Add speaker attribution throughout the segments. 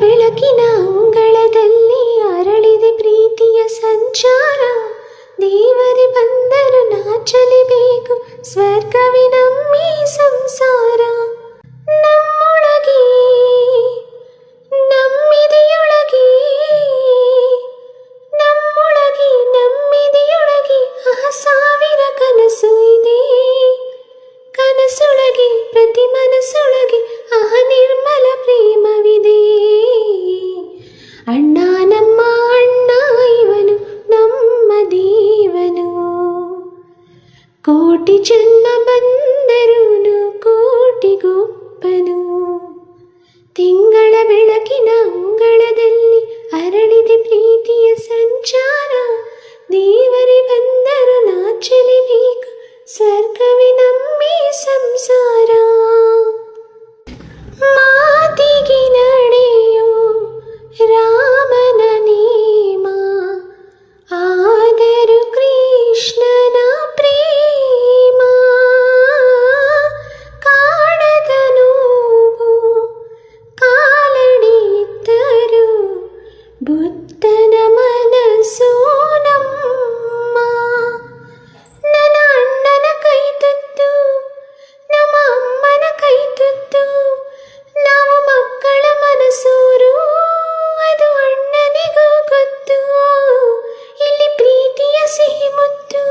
Speaker 1: ಬೆಳಕಿನ ಅಂಗಳದಲ್ಲಿ ಅರಳಿದೆ ಪ್ರೀತಿಯ ಸಂಚಾರ. ದೇವರೇ ಬಂದರು ನಾಚಲೇಬೇಕು, ಸ್ವರ್ಗವೇ ನಮ್ಮಿ ಸಂಸಾರ. ನಮ್ಮೊಳಗೆ ನಮ್ಮಿದೆಯೊಳಗೆ ನಮ್ಮೊಳಗೆ ನಮ್ಮಿದೆಯೊಳಗೆ ಸಾವಿರ ಕನಸು ಇದೆ. ಕನಸೊಳಗೆ ಪ್ರತಿ ಮನಸ್ಸೊಳಗೆ ನಿರ್ಮಲ ಪ್ರೇಮವಿದೆ. ಅಣ್ಣ ನಮ್ಮ ಅಣ್ಣ ಇವನು ನಮ್ಮ ದೇವನು. ಕೋಟಿ ಜನ್ಮ ಬಂದರೂನು ಕೋಟಿಗೊಬ್ಬನು. ತಿಂಗಳ ಬೆಳಕಿನ ಅಂಗಳದಲ್ಲಿ ಅರಳಿದೆ ಪ್ರೀತಿಯ ಸಂಚಾರ. ದೇವರೇ ಬಂದರು ನಾಚಲೇಬೇಕು, ಸ್ವರ್ಗವೇ ನಮ್ಮಿ ಸಂಸಾರ. ಮಾತಿಗೆ ನಡೆಯೋ ರಾಮನ ನೇಮ, ಆದರೂ ಕೃಷ್ಣನ ಪ್ರೇಮ. ಕಾಣದ ನೋವು ಕಾಲಡಿದ್ದರು ಬುದ್ಧನ ಮನಸ್ಸು ನಮ್ಮ. ನನ್ನ ಅಣ್ಣನ ಕೈ ತುತ್ತು, ನಮ್ಮ ಅಮ್ಮನ ಕೈ ತುತ್ತು, ನಾವು ಮಕ್ಕಳ ಮನಸೂರು, ಅದು ಅಣ್ಣನಿಗೂ ಗೊತ್ತು. ಇಲ್ಲಿ ಪ್ರೀತಿಯ ಸಿಹಿ ಮುತ್ತು,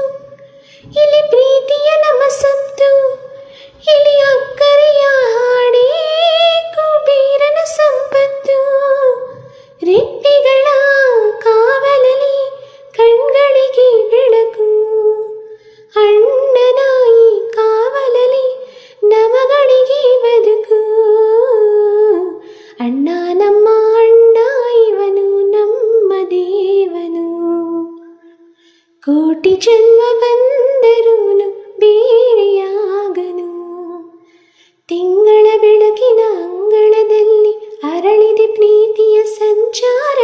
Speaker 1: ಇಲ್ಲಿ ಪ್ರೀತಿಯ ನಮಸತ್ತು, ಇಲ್ಲಿ ಅಕ್ಕರೆಯ ಹಾಡೇ ಕುಬೇರನ ಸಂಪತ್ತು. ರೆಪ್ಪೆಗಳ ಕಾವಲಲ್ಲಿ ಕಣ್ಗಳಿಗೆ ಬೆಳಕು, ಅಣ್ಣನ ಈ ಕಾವಲಲ್ಲಿ ನಮಗಳಿಗೆ ಬದುಕು. ಅಣ್ಣ ನಮ್ಮ ಅಣ್ಣ ಇವನು ನಮ್ಮ ದೇವನು. ಕೋಟಿ ಜನ್ಮ ಬಂದರೂನು ಬೇರೆಯಾಗನು. ತಿಂಗಳ ಬೆಳಕಿನ ಅಂಗಳದಲ್ಲಿ ಅರಳಿದೆ ಪ್ರೀತಿಯ ಸಂಚಾರ.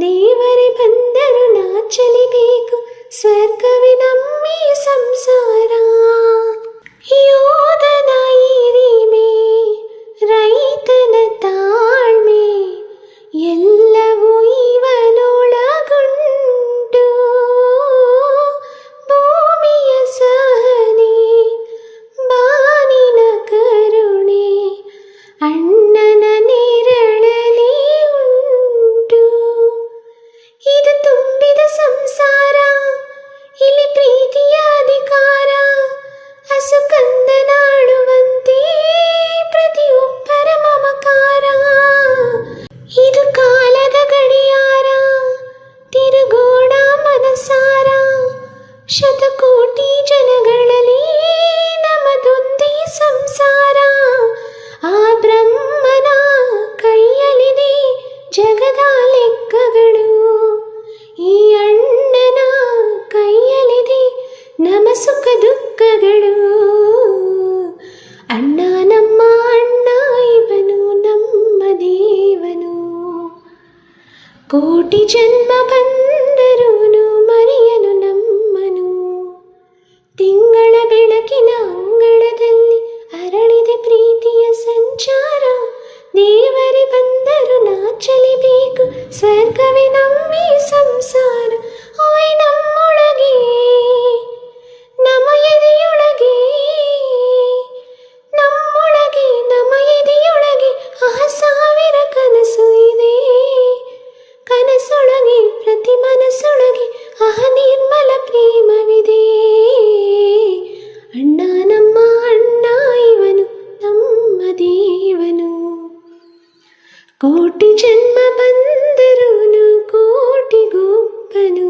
Speaker 1: ದೇವರೇ ಬಂದರು ನಾಚಲೇಬೇಕು, ಸ್ವರ್ಗವೇ ನಮ್ಮಿ ಸಂಸಾರ. ಯೋಧನ ಹಿರಿಮೆ, ರೈತನ ತಾಳ್ಮೆ, ಎಲ್ಲವೂ ಇವನೊಳಗುಂಟು. ಭೂಮಿಯ ಸಹನೆ, ಬಾನಿನ ಕರುಣೆ, ಅಣ್ಣನ ನೆರಳಲ್ಲಿ ಉಂಟು. ಇದು ತುಂಬಿದ ಸಂಸಾರ, ಇಲ್ಲಿ ಪ್ರೀತಿಯ ಅಧಿಕಾರ. ಹಸು ಕಂದನಾಡುವಂತೆ ಪ್ರತಿಯೊಬ್ಬರ ಮಮಕಾರ. ಇದು ಕಾಲದ ಗಡಿಯಾರ, ತಿರುಗೋಣ ಮನಸಾರ. ಶತಕೋಟಿ ಜನಗಳಲ್ಲಿ ನಮದೊಂದೇ ಸಂಸಾರ. ಆ ಬ್ರಹ್ಮನ ಕೈಯಲ್ಲಿದೆ ಜಗದ ಲೆಕ್ಕಗಳು, ಈ ಅಣ್ಣನ ಕೈಯಲ್ಲಿದೆ ನಮ್ಮ ಸುಖ ದುಃಖಗಳು. ಅಣ್ಣ ನಮ್ಮ ಅಣ್ಣ ಇವನು ನಮ್ಮ ದೇವನು. ಕೋಟಿ ಜನ್ಮ ಬಂದರೂನು ಮರೆಯನು ನಮ್ಮನು. ತಿಂಗಳ ಬೆಳಕಿನ ಅಂಗಳದಲ್ಲಿ ಅರಳಿದೆ ಪ್ರೀತಿಯ ಸಂಚಾರ. ದೇವರೇ ಬಂದರು ನಾಚಲೇಬೇಕು, ಸ್ವರ್ಗವೇ ನಮ್ಮಿ ಸಂಸಾರ. ಓಯ್ ನಮ್ಮೊಳಗೆ ನಮ್ಮ ಎದೆಯೊಳಗೆ ನಮ್ಮೊಳಗೆ ನಮ್ಮ ಎದೆಯೊಳಗೆ ಸಾವಿರ ಕನಸು ಇದೆ. ಕನಸೊಳಗೆ ಪ್ರತಿ ಮನಸ್ಸೊಳಗೆ ನಿರ್ಮಲ ಪ್ರೇಮವಿದೆ. ಅಣ್ಣ ನಮ್ಮ ಅಣ್ಣ ಇವನು ನಮ್ಮ ದೇವನು. ಕೋಟಿ ಜನ್ಮ ಬಂದರೂನು ಕೋಟಿಗೊಬ್ಬನು.